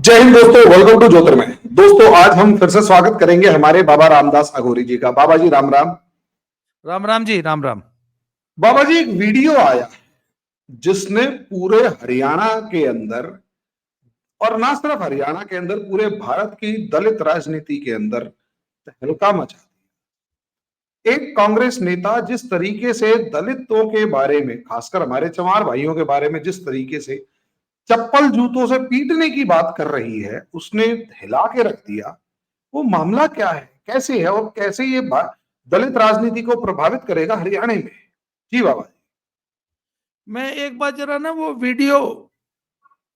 जय हिंद दोस्तों, welcome to ज्योतिर्मय। दोस्तों, आज हम फिर से स्वागत करेंगे हमारे बाबा रामदास अघोरी जी का। बाबा जी राम राम। राम राम जी, राम राम। बाबा जी, एक वीडियो आया जिसने पूरे हरियाणा के अंदर, और ना सिर्फ हरियाणा के अंदर, पूरे भारत की दलित राजनीति के अंदर तहलका मचा दिया। एक कांग्रेस नेता जिस तरीके से दलितों के बारे में, खासकर हमारे चमार भाइयों के बारे में जिस तरीके से चप्पल जूतों से पीटने की बात कर रही है, उसने हिला के रख दिया। वो मामला क्या है, कैसे है और कैसे ये दलित राजनीति को प्रभावित करेगा हरियाणा में? जी बाबा जी। मैं एक बार जरा ना वो वीडियो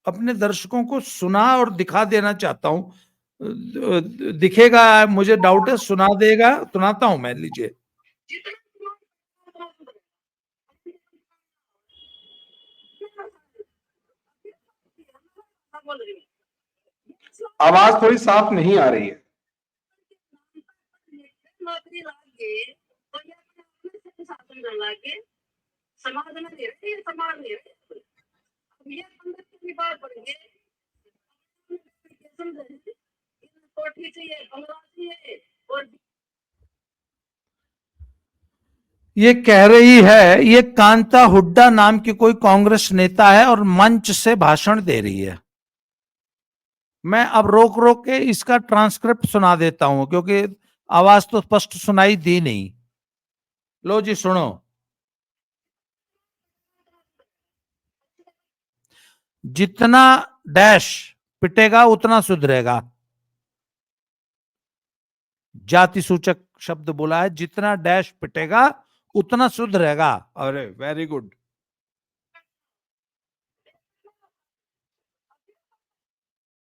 अपने दर्शकों को सुना और दिखा देना चाहता हूं। दिखेगा, मुझे डाउट है, सुना देगा, सुनाता हूं मैं, लीजिए। आवाज थोड़ी साफ नहीं आ रही है। ये कह रही है, ये कांता हुड्डा नाम की कोई कांग्रेस नेता है और मंच से भाषण दे रही है। मैं अब रोक रोक के इसका ट्रांसक्रिप्ट सुना देता हूं, क्योंकि आवाज तो स्पष्ट सुनाई दी नहीं। लो जी, सुनो। जितना डैश पिटेगा उतना सुधरेगा। जाति सूचक शब्द बोला है। जितना डैश पिटेगा उतना सुधरेगा। अरे वेरी गुड।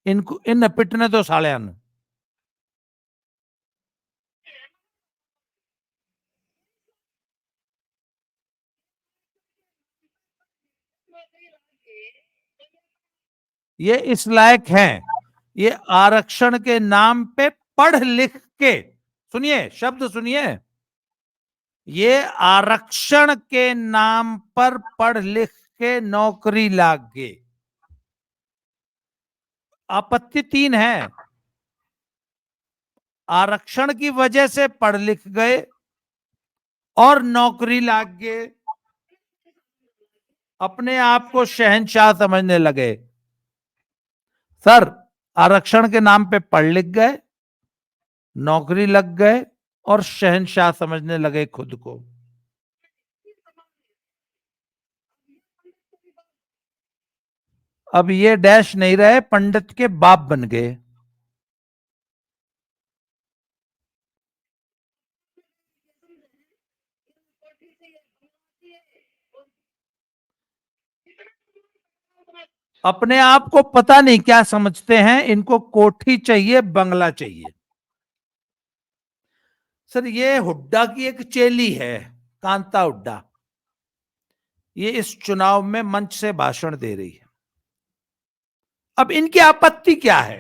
इनको इन पिटने दो सालियान। ये इस लायक हैं। ये आरक्षण के नाम पे पढ़ लिख के, सुनिए शब्द सुनिए, ये आरक्षण के नाम पर पढ़ लिख के नौकरी लाग गए। आपत्ति तीन है। आरक्षण की वजह से पढ़ लिख गए और नौकरी लाग गए। अपने आप को शहंशाह समझने लगे। सर, आरक्षण के नाम पे पढ़ लिख गए, नौकरी लग गए और शहंशाह समझने लगे खुद को। अब ये डैश नहीं रहे, पंडित के बाप बन गए। अपने आप को पता नहीं क्या समझते हैं, इनको कोठी चाहिए, बंगला चाहिए। सर, ये हुड्डा की एक चेली है, कांता हुड्डा। ये इस चुनाव में मंच से भाषण दे रही है। अब इनकी आपत्ति क्या है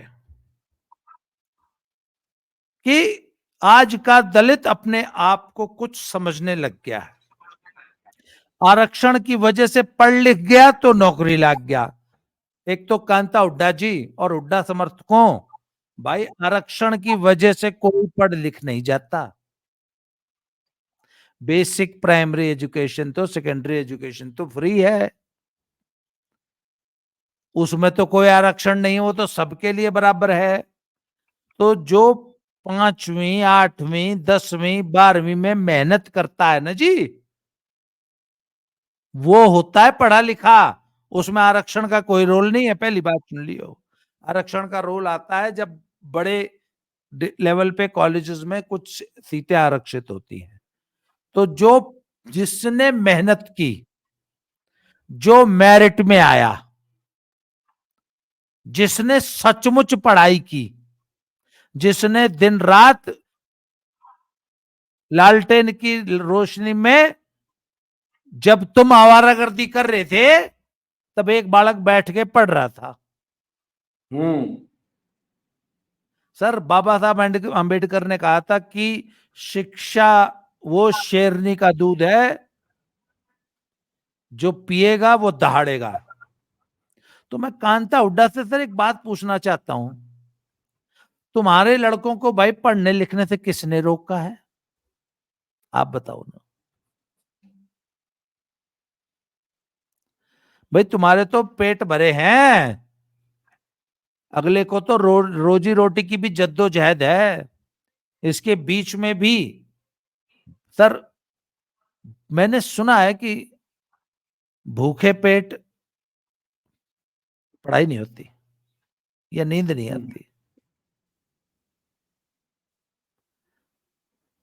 कि आज का दलित अपने आप को कुछ समझने लग गया है। आरक्षण की वजह से पढ़ लिख गया तो नौकरी लग गया। एक तो कांता हुड्डा जी और हुड्डा समर्थकों, भाई आरक्षण की वजह से कोई पढ़ लिख नहीं जाता। बेसिक प्राइमरी एजुकेशन तो, सेकेंडरी एजुकेशन तो फ्री है, उसमें तो कोई आरक्षण नहीं है, वो तो सबके लिए बराबर है। तो जो 5वीं 8वीं 10वीं 12वीं में मेहनत करता है ना जी, वो होता है पढ़ा लिखा। उसमें आरक्षण का कोई रोल नहीं है। पहली बात सुन लियो, आरक्षण का रोल आता है जब बड़े लेवल पे कॉलेजेस में कुछ सीटें आरक्षित होती हैं। तो जो जिसने मेहनत की, जो मेरिट में आया, जिसने सचमुच पढ़ाई की, जिसने दिन रात लालटेन की रोशनी में, जब तुम आवारागर्दी कर रहे थे, तब एक बालक बैठ के पढ़ रहा था। सर, बाबा साहब अंबेडकर ने कहा था कि शिक्षा वो शेरनी का दूध है जो पिएगा वो दहाड़ेगा। तो मैं कांता हुड्डा से सर एक बात पूछना चाहता हूं, तुम्हारे लड़कों को भाई पढ़ने लिखने से किसने रोका है? आप बताओ ना भाई, तुम्हारे तो पेट भरे हैं, अगले को तो रोजी रोटी की भी जद्दोजहद है, इसके बीच में भी सर मैंने सुना है कि भूखे पेट पढ़ाई नहीं होती या नींद नहीं आती।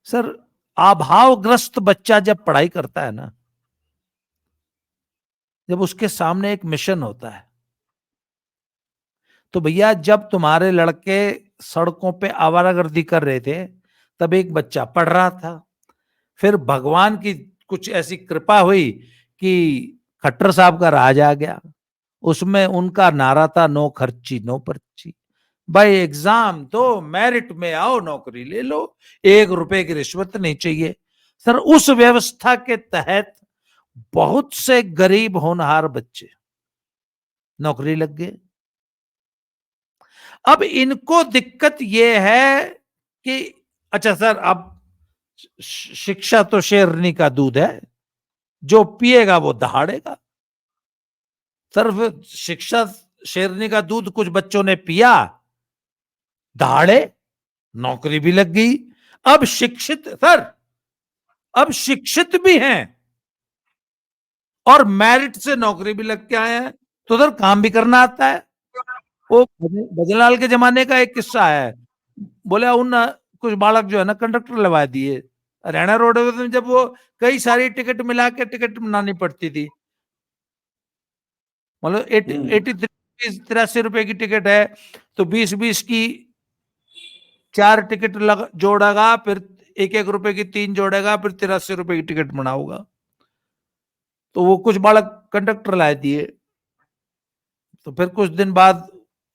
सर अभावग्रस्त बच्चा जब पढ़ाई करता है ना, जब उसके सामने एक मिशन होता है, तो भैया जब तुम्हारे लड़के सड़कों पे आवारागर्दी कर रहे थे तब एक बच्चा पढ़ रहा था, फिर भगवान की कुछ ऐसी कृपा हुई कि खट्टर साहब का राज आ गया, उसमें उनका नारा था नो खर्ची नो पर्ची, भाई एग्जाम दो मेरिट में आओ नौकरी ले लो, 1 रुपए की रिश्वत नहीं चाहिए। सर उस व्यवस्था के तहत बहुत से गरीब होनहार बच्चे नौकरी लग गए। अब इनको दिक्कत यह है कि अच्छा सर, अब शिक्षा तो शेरनी का दूध है, जो पिएगा वो दहाड़ेगा। सर शिक्षा शेरनी का दूध कुछ बच्चों ने पिया, दहाड़े, नौकरी भी लग गई। अब शिक्षित सर, अब शिक्षित भी हैं और मेरिट से नौकरी भी लग के आए हैं, तो सर काम भी करना आता है। वो भजनलाल के जमाने का एक किस्सा है, बोले उन कुछ बालक जो है ना कंडक्टर लगा दिए हरियाणा रोडवेज में, जब वो कई सारी टिकट मिला के टिकट बनानी पड़ती थी, मतलब 83 रुपए की टिकट है तो 20-20 की 4 टिकट जोड़ेगा, फिर 1-1 रुपए की 3 जोड़ेगा, फिर 83 रुपए की टिकट बनाऊंगा। तो वो कुछ बालक कंडक्टर लाए दिए, तो फिर कुछ दिन बाद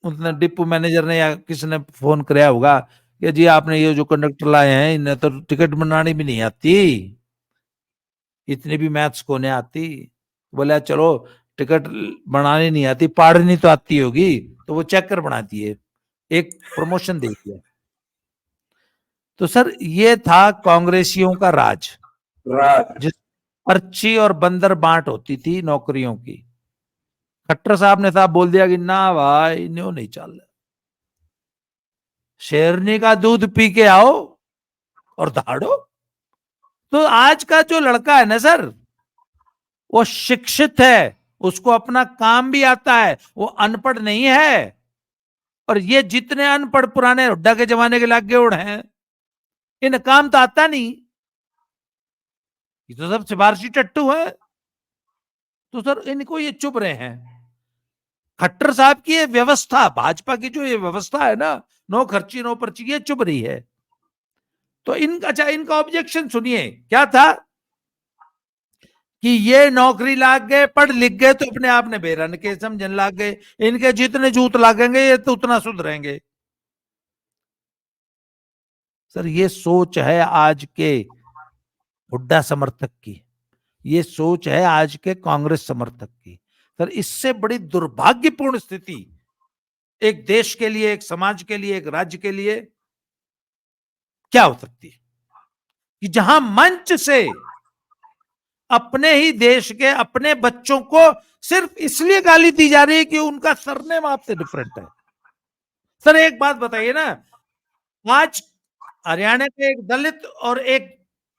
उसने डिपो मैनेजर ने या किसी ने फोन कराया होगा कि जी आपने ये जो कंडक्टर लाए हैं इन्हें तो टिकट बनानी भी नहीं आती, इतनी भी मैथ्स को नहीं आती। बोला चलो टिकट बनानी नहीं आती, पढ़नी तो आती होगी, तो वो चेक कर बना दिए, एक प्रमोशन दे दिया। तो सर ये था कांग्रेसियों का राज, जिस पर्ची और बंदर बांट होती थी नौकरियों की। खट्टर साहब ने साहब बोल दिया कि ना भाई न्यू नहीं चल रहा, शेरनी का दूध पी के आओ और दहाड़ो। तो आज का जो लड़का है ना सर, वो शिक्षित है, उसको अपना काम भी आता है, वो अनपढ़ नहीं है। और ये जितने अनपढ़ पुराने हुड्डा के जमाने के लागे उड़ हैं, इन काम तो आता नहीं, ये तो सब सिफारशी टट्टू है। तो सर इनको ये चुप रहे हैं। खट्टर साहब की ये व्यवस्था, भाजपा की जो ये व्यवस्था है ना, नो खर्ची नो पर्ची, ये चुप रही है। तो अच्छा इनका ऑब्जेक्शन सुनिए क्या था कि ये नौकरी लाग गए, पढ़ लिख गए तो अपने आप ने बेरन के समझन लाग गए, इनके जितने जूत लागेंगे ये तो उतना सुधरेंगे। सर ये सोच है आज के हुड्डा समर्थक की, ये सोच है आज के कांग्रेस समर्थक की। सर इससे बड़ी दुर्भाग्यपूर्ण स्थिति एक देश के लिए, एक समाज के लिए, एक राज्य के लिए क्या हो सकती है कि जहां मंच से अपने ही देश के अपने बच्चों को सिर्फ इसलिए गाली दी जा रही है कि उनका सरनेम आपसे डिफरेंट है। सर एक बात बताइए ना, आज हरियाणा के एक दलित और एक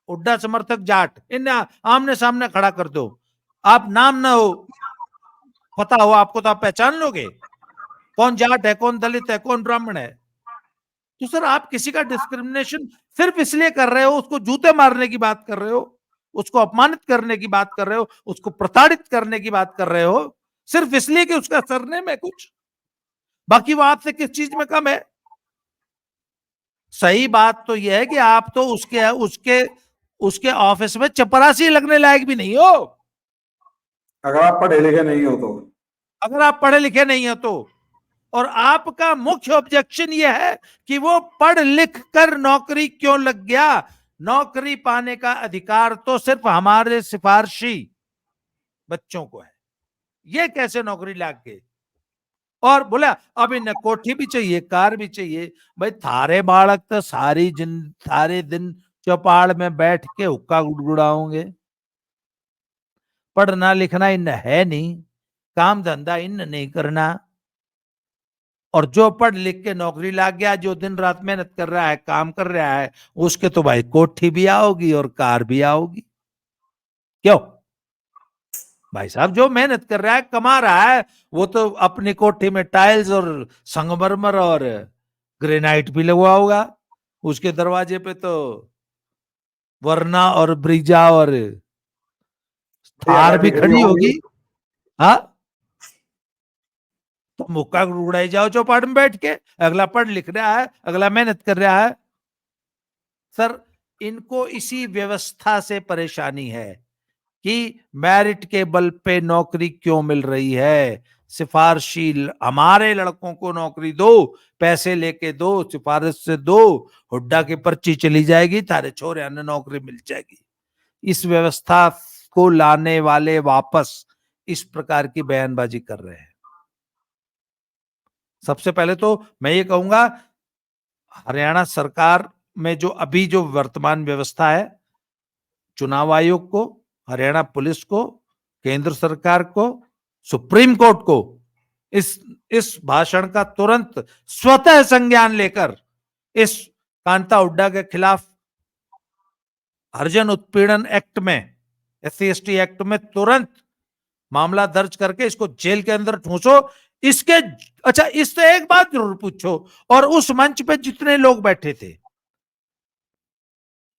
हुड्डा समर्थक जाट, इन्हें आमने सामने खड़ा कर दो, आप नाम ना हो पता हो आपको तो आप पहचान लोगे कौन जाट है, कौन दलित है, कौन ब्राह्मण है। तो सर आप किसी का डिस्क्रिमिनेशन सिर्फ इसलिए कर रहे हो, उसको जूते मारने की बात कर रहे हो, उसको अपमानित करने की बात कर रहे हो, उसको प्रताड़ित करने की बात कर रहे हो, सिर्फ इसलिए कि उसका सरनेम है कुछ, बाकी वो आपसे किस चीज में कम है। सही बात तो यह है कि आप तो उसके उसके उसके ऑफिस में चपरासी लगने लायक भी नहीं हो, अगर आप पढ़े लिखे नहीं हो तो। अगर आप पढ़े लिखे नहीं हो तो। और आपका मुख्य ऑब्जेक्शन यह है कि वो पढ़ लिख कर नौकरी क्यों लग गया, नौकरी पाने का अधिकार तो सिर्फ हमारे सिफारशी बच्चों को है, ये कैसे नौकरी लग गई। और बोला अब इन्हें कोठी भी चाहिए, कार भी चाहिए। भाई थारे बालक तो सारे दिन चौपाड़ में बैठ के हुक्का गुड़गुड़ाओगे, पढ़ना लिखना इन है नहीं, काम धंधा इन नहीं करना। और जो पढ़ लिख के नौकरी लग गया, जो दिन रात मेहनत कर रहा है, काम कर रहा है, उसके तो भाई कोठी भी आओगी और कार भी आओगी। क्यों भाई साहब, जो मेहनत कर रहा है, कमा रहा है, वो तो अपनी कोठी में टाइल्स और संगमरमर और ग्रेनाइट भी लगवा होगा, उसके दरवाजे पे तो वरना और ब्रिजा और बढ़िया थार भी गाड़ी खड़ी खड़ी होगी। होगी। हाँ, तो मुक्का उड़ाई जाओ चौपाट में बैठ के। अगला पढ़ लिख रहा है, अगला मेहनत कर रहा है। सर, इनको इसी व्यवस्था से परेशानी है कि मेरिट के बल पे नौकरी क्यों मिल रही है। सिफारशी हमारे लड़कों को नौकरी दो, पैसे लेके दो, सिफारिश से दो, हुड्डा की पर्ची चली जाएगी, तारे छोरे ने नौकरी मिल जाएगी। इस व्यवस्था को लाने वाले वापस इस प्रकार की बयानबाजी कर रहे हैं। सबसे पहले तो मैं ये कहूंगा, हरियाणा सरकार में जो वर्तमान व्यवस्था है, चुनाव आयोग को, हरियाणा पुलिस को, केंद्र सरकार को, सुप्रीम कोर्ट को इस भाषण का तुरंत स्वतः संज्ञान लेकर इस कांता हुड्डा के खिलाफ हरिजन उत्पीड़न एक्ट में, SC/ST एक्ट में तुरंत मामला दर्ज करके इसको जेल के अंदर ठूंसो। इसके अच्छा, इससे एक बात जरूर पूछो, और उस मंच पे जितने लोग बैठे थे,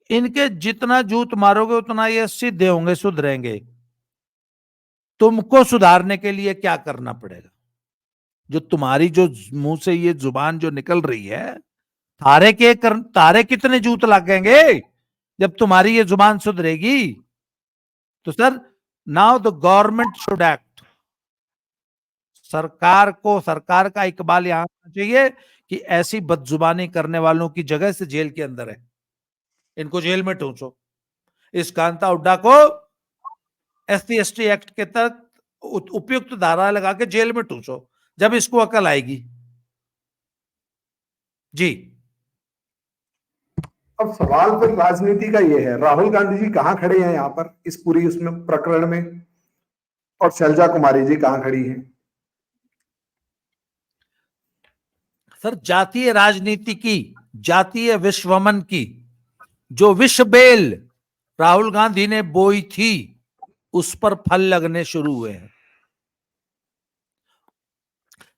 इनके जितना जूत मारोगे उतना ये सीधे होंगे, सुधरेंगे। तुमको सुधारने के लिए क्या करना पड़ेगा? जो तुम्हारी जो मुंह से ये जुबान जो निकल रही है, तारे कितने जूत लगेंगे जब तुम्हारी ये जुबान सुधरेगी? तो sir, now the government should act. सरकार का इकबाल यहां होना चाहिए कि ऐसी बदजुबानी करने वालों की जगह से जेल के अंदर है, इनको जेल में ठूंसो। इस कांता हुड्डा को SC/ST एक्ट के तहत उपयुक्त धारा लगा के जेल में ठूंसो, जब इसको अकल आएगी। जी। अब सवाल फिर राजनीति का ये है, राहुल गांधी जी कहाँ खड़े हैं यहाँ पर इस पूरी उसमें प्रकरण में, और शैलजा कुमारी जी कहाँ खड़ी हैं? सर, जातीय राजनीति की, जातीय विश्वमन की जो विष बेल राहुल गांधी ने बोई थी, उस पर फल लगने शुरू हुए हैं।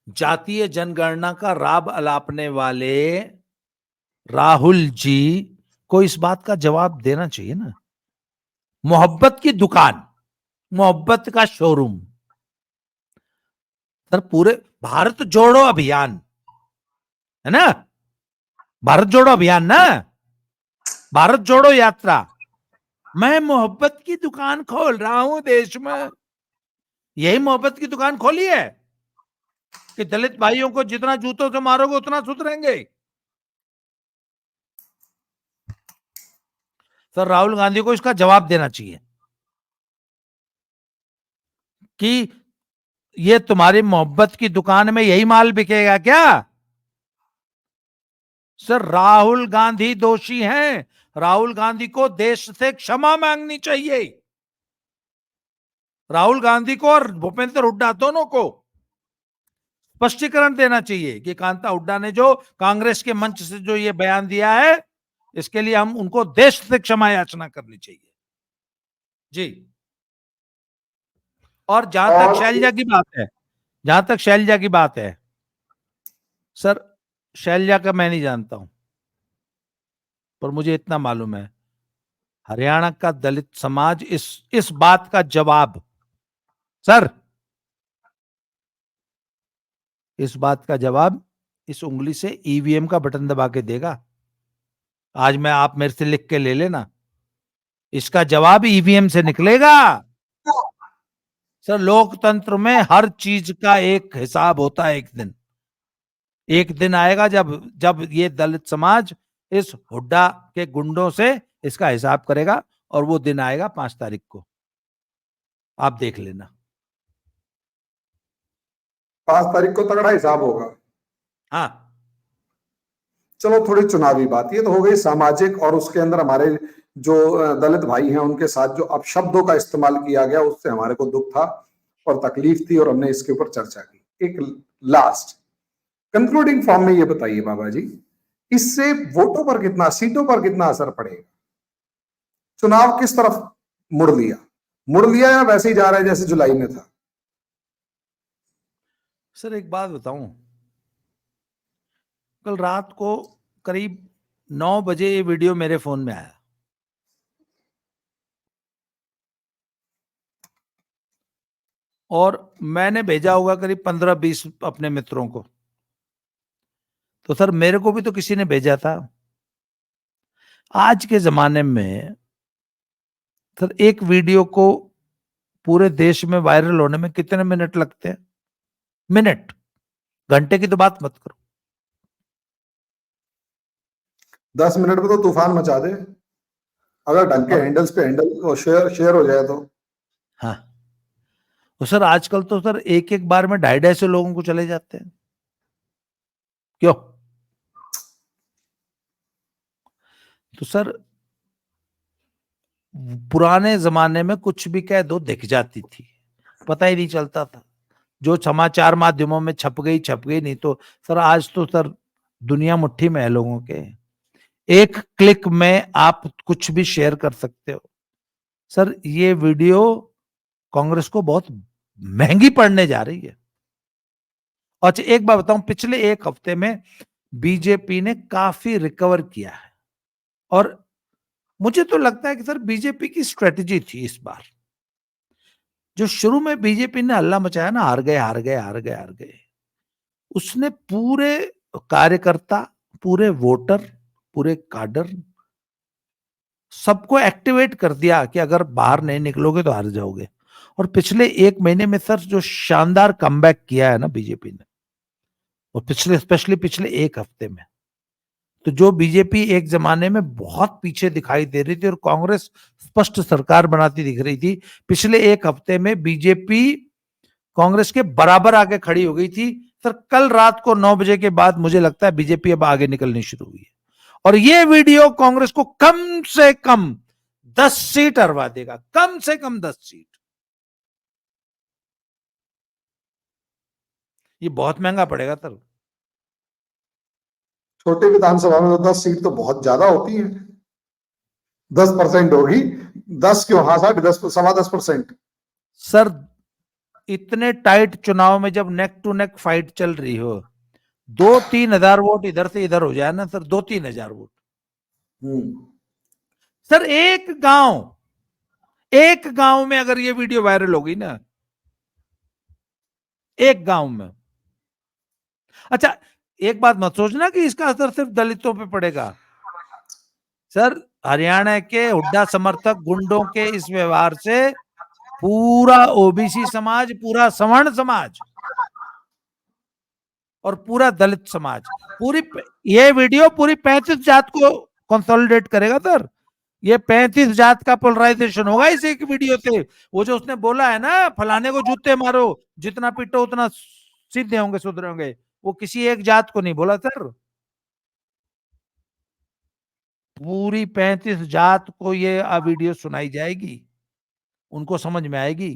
जातीय जनगणना का राब अलापने वाले राहुल जी को इस बात का जवाब देना चाहिए ना। मोहब्बत की दुकान, मोहब्बत का शोरूम। सर, पूरे भारत जोड़ो अभियान है ना, भारत जोड़ो अभियान ना, भारत जोड़ो यात्रा। मैं मोहब्बत की दुकान खोल रहा हूं देश में। यही मोहब्बत की दुकान खोली है कि दलित भाइयों को जितना जूतों से मारोगे उतना सुधरेंगे। सर, राहुल गांधी को इसका जवाब देना चाहिए कि ये तुम्हारी मोहब्बत की दुकान में यही माल बिकेगा क्या? सर, राहुल गांधी दोषी हैं। राहुल गांधी को देश से क्षमा मांगनी चाहिए, राहुल गांधी को और भूपेंद्र हुड्डा दोनों को स्पष्टीकरण देना चाहिए कि कांता हुड्डा ने जो कांग्रेस के मंच से जो ये बयान दिया है, इसके लिए हम उनको देश से क्षमा याचना करनी चाहिए। जी। और जहां तक शैलजा की बात है, जहां तक शैलजा की बात है, सर, शैलजा का मैं नहीं जानता हूं, पर मुझे इतना मालूम है, हरियाणा का दलित समाज इस बात का जवाब, सर, इस बात का जवाब इस उंगली से ईवीएम का बटन दबा के देगा। आज मैं, आप मेरे से लिख के ले लेना, इसका जवाब ईवीएम से निकलेगा। सर, लोकतंत्र में हर चीज का एक हिसाब होता है। एक दिन आएगा जब जब ये दलित समाज इस हुड्डा के गुंडों से इसका हिसाब करेगा, और वो दिन आएगा 5 तारीख को, आप देख लेना। 5 तारीख को तगड़ा हिसाब होगा। हाँ, चलो थोड़ी चुनावी बात, ये तो हो गई सामाजिक, और उसके अंदर हमारे जो दलित भाई हैं उनके साथ जो अपशब्दों का इस्तेमाल किया गया उससे हमारे को दुख था और तकलीफ थी, और हमने इसके ऊपर चर्चा की। एक लास्ट कंक्लूडिंग फॉर्म में ये बताइए बाबा जी, इससे वोटों पर कितना, सीटों पर कितना असर पड़ेगा? चुनाव किस तरफ मुड़ लिया या वैसे ही जा रहा है जैसे जुलाई में था? सर एक बात बताऊं, कल रात को करीब 9 बजे ये वीडियो मेरे फोन में आया, और मैंने भेजा होगा करीब 15-20 अपने मित्रों को। तो सर मेरे को भी तो किसी ने भेजा था। आज के जमाने में सर एक वीडियो को पूरे देश में वायरल होने में कितने मिनट लगते हैं? मिनट, घंटे की तो बात मत करो। 10 मिनट में तो तूफान मचा दे, अगर ढंग के हैंडल्स पे हैंडल शेयर हो जाए तो। हाँ, तो सर आजकल तो सर एक एक बार में 250 लोगों को चले जाते हैं। क्यों? तो सर पुराने जमाने में कुछ भी कह दो दिख जाती थी, पता ही नहीं चलता था। जो समाचार माध्यमों में छप गई, नहीं तो सर आज तो सर दुनिया मुट्ठी में है लोगों के। एक क्लिक में आप कुछ भी शेयर कर सकते हो। सर ये वीडियो कांग्रेस को बहुत महंगी पड़ने जा रही है। अच्छा एक बात बताऊं, पिछले एक हफ्ते में बीजेपी ने काफी रिकवर किया है, और मुझे तो लगता है कि सर बीजेपी की स्ट्रेटजी थी इस बार। जो शुरू में बीजेपी ने हल्ला मचाया ना, हार गए, उसने पूरे कार्यकर्ता, पूरे वोटर, पूरे काडर, सबको एक्टिवेट कर दिया कि अगर बाहर नहीं निकलोगे तो हार जाओगे। और पिछले एक महीने में सर जो शानदार कमबैक किया है ना बीजेपी ने, और स्पेशली पिछले एक हफ्ते में, तो जो बीजेपी एक जमाने में बहुत पीछे दिखाई दे रही थी और कांग्रेस स्पष्ट सरकार बनाती दिख रही थी, पिछले एक हफ्ते में बीजेपी कांग्रेस के बराबर आके खड़ी हो गई थी। सर कल रात को 9 बजे के बाद मुझे लगता है बीजेपी अब आगे निकलनी शुरू हुई है, और ये वीडियो कांग्रेस को कम से कम 10 सीट हरवा देगा, कम से कम 10 सीट। ये बहुत महंगा पड़ेगा सर। छोटे विधानसभा में तो 10 सीट तो बहुत ज्यादा होती है। 10% होगी, 10 क्यों, हाँ 10.10%। सर इतने टाइट चुनाव में जब नेक टू नेक फाइट चल रही हो, 2-3 हजार वोट इधर से इधर हो जाए ना सर, 2-3 हजार वोट। सर एक गांव में अगर ये वीडियो वायरल होगी ना, एक गांव में, अच्छा एक बात मत सोचना कि इसका असर सिर्फ दलितों पे पड़ेगा। सर हरियाणा के हुड्डा समर्थक गुंडों के इस व्यवहार से पूरा ओबीसी समाज, पूरा सवर्ण समाज और पूरा दलित समाज, ये वीडियो पूरी 35 जात को कंसोलिडेट करेगा सर। ये 35 जात का पोलराइजेशन होगा इस एक वीडियो से। वो जो उसने बोला है ना, फलाने को जूते मारो, जितना पीटो उतना सीधे होंगे, सुधरे होंगे, वो किसी एक जात को नहीं बोला सर, पूरी 35 जात को ये वीडियो सुनाई जाएगी। उनको समझ में आएगी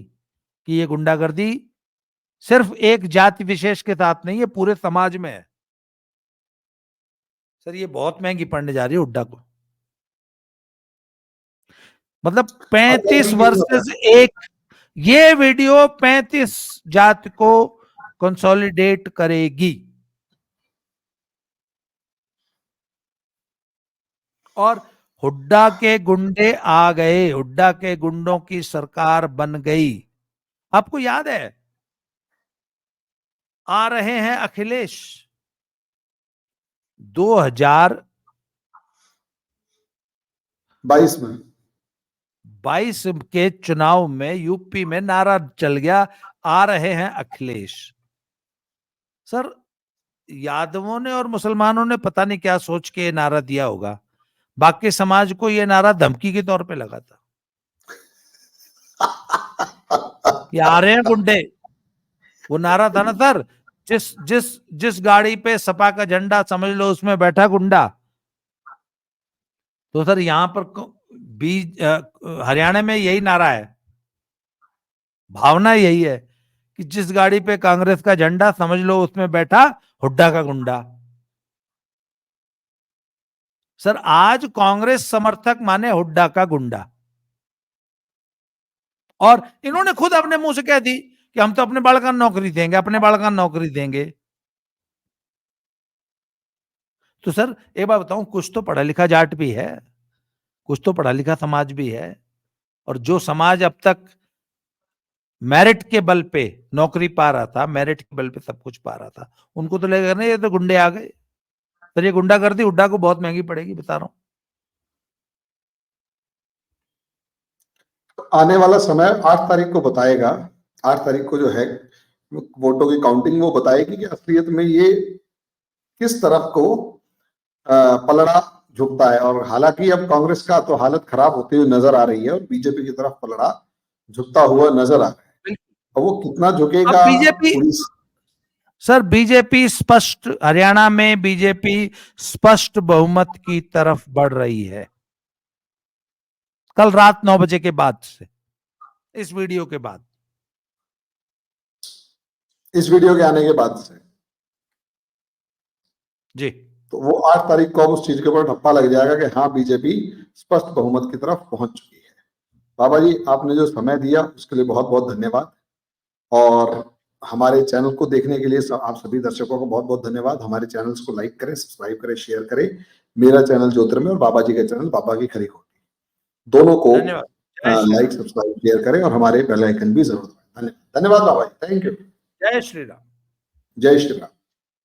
कि ये गुंडागर्दी सिर्फ एक जाति विशेष के साथ नहीं है, पूरे समाज में है। सर ये बहुत महंगी पड़ने जा रही है हुड्डा को, मतलब 35 वर्सेस 1। ये वीडियो 35 जाति को कंसोलिडेट करेगी, और हुड्डा के गुंडे आ गए, हुड्डा के गुंडों की सरकार बन गई। आपको याद है, आ रहे हैं अखिलेश 2022 के चुनाव में यूपी में नारा चल गया, आ रहे हैं अखिलेश। सर यादवों ने और मुसलमानों ने पता नहीं क्या सोच के नारा दिया होगा, बाकी समाज को यह नारा धमकी के तौर पे लगा था कि आ रहे हैं गुंडे। वो नारा था ना सर, जिस जिस जिस गाड़ी पे सपा का झंडा समझ लो उसमें बैठा गुंडा। तो सर यहां पर हरियाणा में यही नारा है, भावना यही है कि जिस गाड़ी पे कांग्रेस का झंडा समझ लो उसमें बैठा हुड्डा का गुंडा। सर आज कांग्रेस समर्थक माने हुड्डा का गुंडा। और इन्होंने खुद अपने मुंह से कह दी कि हम तो अपने बालका नौकरी देंगे, अपने बालका नौकरी देंगे। तो सर एक बात बताऊं, कुछ तो पढ़ा लिखा जाट भी है, कुछ तो पढ़ा लिखा समाज भी है, और जो समाज अब तक मेरिट के बल पे नौकरी पा रहा था, मेरिट के बल पे सब कुछ पा रहा था, उनको तो लगेगा नहीं ये तो गुंडे आ गए। सर ये गुंडागर्दी हुड्डा को बहुत महंगी पड़ेगी, बता रहा हूं। आने वाला समय 8 तारीख को बताएगा। 8 तारीख को जो है वोटों की काउंटिंग वो बताएगी कि असलियत में ये किस तरफ को पलड़ा झुकता है। और हालांकि अब कांग्रेस का तो हालत खराब होती हुई नजर आ रही है और बीजेपी की तरफ पलड़ा झुकता हुआ नजर आ रहा है। और वो कितना अब झुकेगा बीजेपी, सर बीजेपी स्पष्ट, हरियाणा में बीजेपी स्पष्ट बहुमत की तरफ बढ़ रही है कल रात 9 बजे के बाद से, इस वीडियो के बाद, इस वीडियो के आने के बाद से जी। तो वो 8 तारीख को उस चीज के ऊपर ठप्पा लग जाएगा कि हाँ बीजेपी स्पष्ट बहुमत की तरफ पहुंच चुकी है। बाबा जी आपने जो समय दिया उसके लिए बहुत बहुत धन्यवाद, और हमारे चैनल को देखने के लिए आप सभी दर्शकों को बहुत बहुत धन्यवाद। हमारे चैनल्स को लाइक करें, सब्सक्राइब करें, शेयर करें। मेरा चैनल ज्योतिर्मय और बाबा जी का चैनल बाबा की खरी खोटी, दोनों को लाइक, सब्सक्राइब, शेयर करें और हमारे बेल आइकन भी जरूर दबाएं। धन्यवाद बाबा जी, थैंक यू। जय श्री राम। जय श्री राम।